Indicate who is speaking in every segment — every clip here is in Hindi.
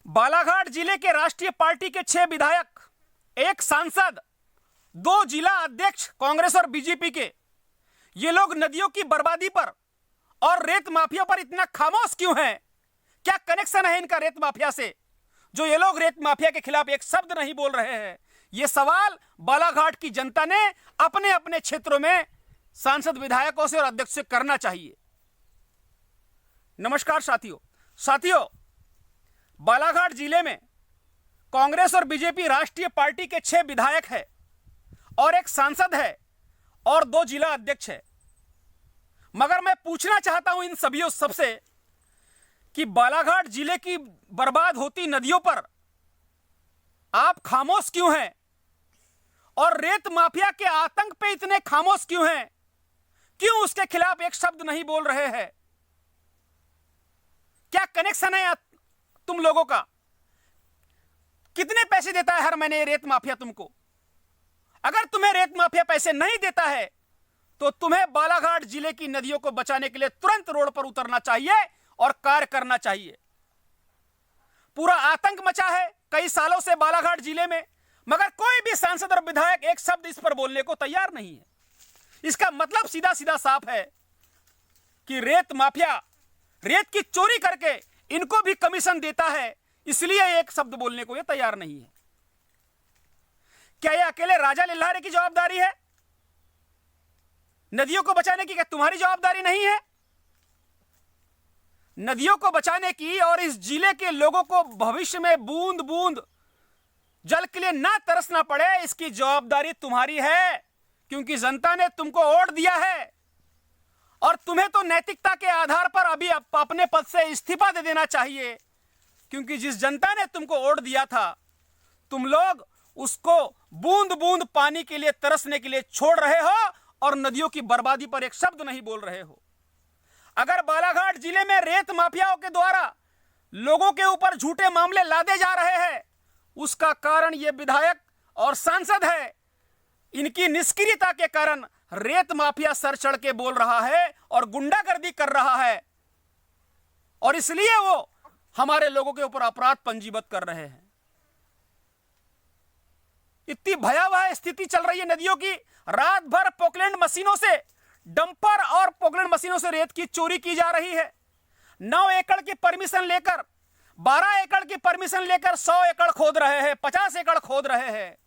Speaker 1: बालाघाट जिले के राष्ट्रीय पार्टी के 6 विधायक, एक सांसद, 2 जिला अध्यक्ष कांग्रेस और बीजेपी के, ये लोग नदियों की बर्बादी पर और रेत माफिया पर इतना खामोश क्यों हैं? क्या कनेक्शन है इनका रेत माफिया से, जो ये लोग रेत माफिया के खिलाफ एक शब्द नहीं बोल रहे हैं? ये सवाल बालाघाट की जनता ने अपने अपने क्षेत्रों में सांसद, विधायकों से और अध्यक्ष से करना चाहिए। नमस्कार साथियों, बालाघाट जिले में कांग्रेस और बीजेपी राष्ट्रीय पार्टी के 6 विधायक हैं और एक सांसद है और 2 जिला अध्यक्ष है। मगर मैं पूछना चाहता हूं इन सभी सबसे कि बालाघाट जिले की बर्बाद होती नदियों पर आप खामोश क्यों हैं और रेत माफिया के आतंक पे इतने खामोश क्यों हैं? क्यों उसके खिलाफ एक शब्द नहीं बोल रहे हैं? क्या कनेक्शन है तुम लोगों का? कितने पैसे देता है हर महीने ये रेत माफिया तुमको? अगर तुम्हें रेत माफिया पैसे नहीं देता है तो तुम्हें बालाघाट जिले की नदियों को बचाने के लिए तुरंत रोड पर उतरना चाहिए और कार्य करना चाहिए। पूरा आतंक मचा है कई सालों से बालाघाट जिले में, मगर कोई भी सांसद और विधायक एक शब्द इस पर बोलने को तैयार नहीं है। इसका मतलब सीधा सीधा साफ है कि रेत माफिया रेत की चोरी करके इनको भी कमीशन देता है, इसलिए एक शब्द बोलने को ये तैयार नहीं है। क्या ये अकेले राजा लिल्हारे की जवाबदारी है? नदियों को बचाने की क्या तुम्हारी जवाबदारी नहीं है? नदियों को बचाने की और इस जिले के लोगों को भविष्य में बूंद बूंद जल के लिए ना तरसना पड़े, इसकी जवाबदारी तुम्हारी है, क्योंकि जनता ने तुमको वोट दिया है और तुम्हें तो नैतिकता के आधार पर अभी अपने पद से इस्तीफा दे देना चाहिए, क्योंकि जिस जनता ने तुमको वोट दिया था तुम लोग उसको बूंद बूंद पानी के लिए तरसने के लिए छोड़ रहे हो और नदियों की बर्बादी पर एक शब्द नहीं बोल रहे हो। अगर बालाघाट जिले में रेत माफियाओं के द्वारा लोगों के ऊपर झूठे मामले लादे जा रहे हैं, उसका कारण ये विधायक और सांसद है। इनकी निष्क्रियता के कारण रेत माफिया सर चढ़ के बोल रहा है और गुंडागर्दी कर रहा है, और इसलिए वो हमारे लोगों के ऊपर अपराध पंजीबद्ध कर रहे हैं। इतनी भयावह स्थिति चल रही है नदियों की। रात भर पोकलैंड मशीनों से, डंपर और पोकलैंड मशीनों से रेत की चोरी की जा रही है। 9 एकड़ की परमिशन लेकर, 12 एकड़ की परमिशन लेकर 100 एकड़ खोद रहे हैं, 50 एकड़ खोद रहे हैं,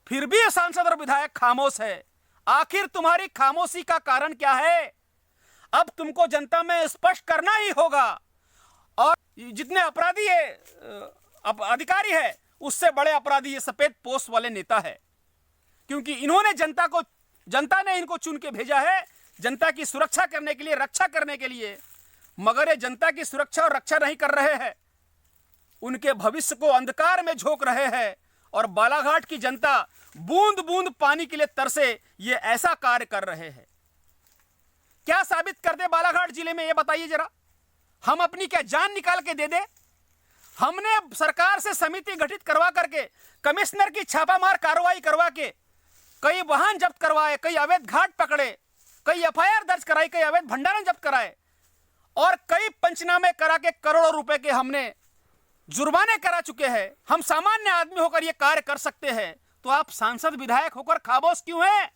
Speaker 1: फिर भी सांसद और विधायक खामोश है। आखिर तुम्हारी खामोशी का कारण क्या है? अब तुमको जनता में स्पष्ट करना ही होगा, और जितने अपराधी है, अधिकारी है, उससे बड़े अपराधी ये सफेद पोस्ट वाले नेता है, क्योंकि इन्होंने जनता ने इनको चुन के भेजा है जनता की सुरक्षा करने के लिए, रक्षा करने के लिए, मगर ये जनता की सुरक्षा और रक्षा नहीं कर रहे हैं, उनके भविष्य को अंधकार में झोंक रहे हैं, और बालाघाट की जनता बूंद बूंद पानी के लिए तरसे ये ऐसा कार्य कर रहे हैं। क्या साबित कर दे बालाघाट जिले में, ये बताइए जरा। हम अपनी क्या जान निकाल के दे दे? हमने सरकार से समिति गठित करवा करके, कमिश्नर की छापामार कार्रवाई करवा के कई वाहन जब्त करवाए, कई अवैध घाट पकड़े, कई एफआईआर दर्ज कराई, कई अवैध भंडारण जब्त कराए, और कई पंचनामे करा के करोड़ों रुपए के हमने जुर्माने करा चुके हैं। हम सामान्य आदमी होकर यह कार्य कर सकते हैं, तो आप सांसद विधायक होकर खामोश क्यों हैं?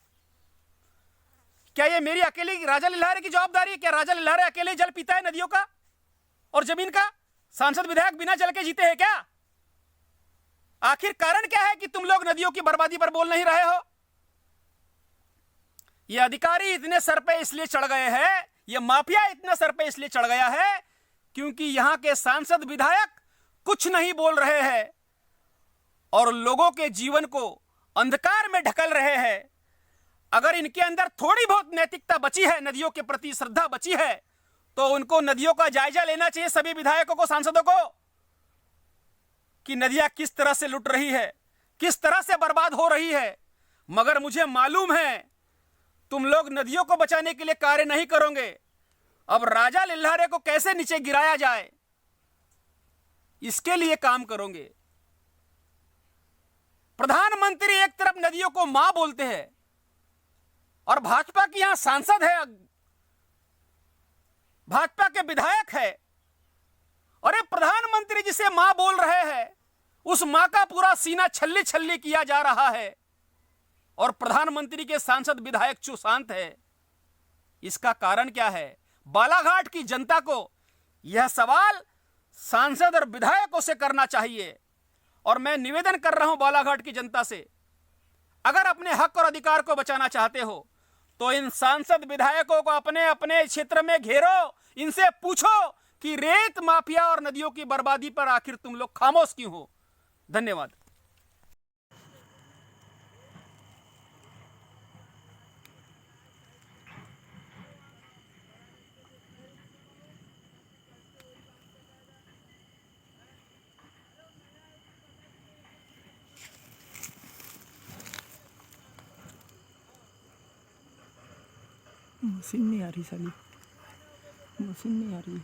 Speaker 1: क्या ये मेरी अकेली राजा लिल्हारे की जवाबदारी है? क्या राजा लिल्हारे अकेले जल पीता है नदियों का और जमीन का? सांसद विधायक बिना जल के जीते हैं क्या? आखिर कारण क्या है कि तुम लोग नदियों की बर्बादी पर बोल नहीं रहे हो? ये अधिकारी इतने सर पे इसलिए चढ़ गए हैं, ये माफिया इतना सर पे इसलिए चढ़ गया है क्योंकि यहां के सांसद विधायक कुछ नहीं बोल रहे हैं और लोगों के जीवन को अंधकार में ढकल रहे हैं। अगर इनके अंदर थोड़ी बहुत नैतिकता बची है, नदियों के प्रति श्रद्धा बची है, तो उनको नदियों का जायजा लेना चाहिए, सभी विधायकों को, सांसदों को, कि नदियां किस तरह से लुट रही है, किस तरह से बर्बाद हो रही है। मगर मुझे मालूम है तुम लोग नदियों को बचाने के लिए कार्य नहीं करोगे। अब राजा लिल्हारे को कैसे नीचे गिराया जाए, इसके लिए काम करोगे। प्रधानमंत्री एक तरफ नदियों को मां बोलते हैं और भाजपा की यहां सांसद है, भाजपा के विधायक है, और ये प्रधानमंत्री जिसे मां बोल रहे हैं उस मां का पूरा सीना छल्ली छल्ली किया जा रहा है और प्रधानमंत्री के सांसद विधायक चुप शांत है। इसका कारण क्या है? बालाघाट की जनता को यह सवाल सांसद और विधायकों से करना चाहिए। और मैं निवेदन कर रहा हूं बालाघाट की जनता से, अगर अपने हक और अधिकार को बचाना चाहते हो तो इन सांसद विधायकों को अपने अपने क्षेत्र में घेरो, इनसे पूछो कि रेत माफिया और नदियों की बर्बादी पर आखिर तुम लोग खामोश क्यों हो। धन्यवाद।
Speaker 2: मशीन नहीं आ रही साली, मशीन नहीं आ रही।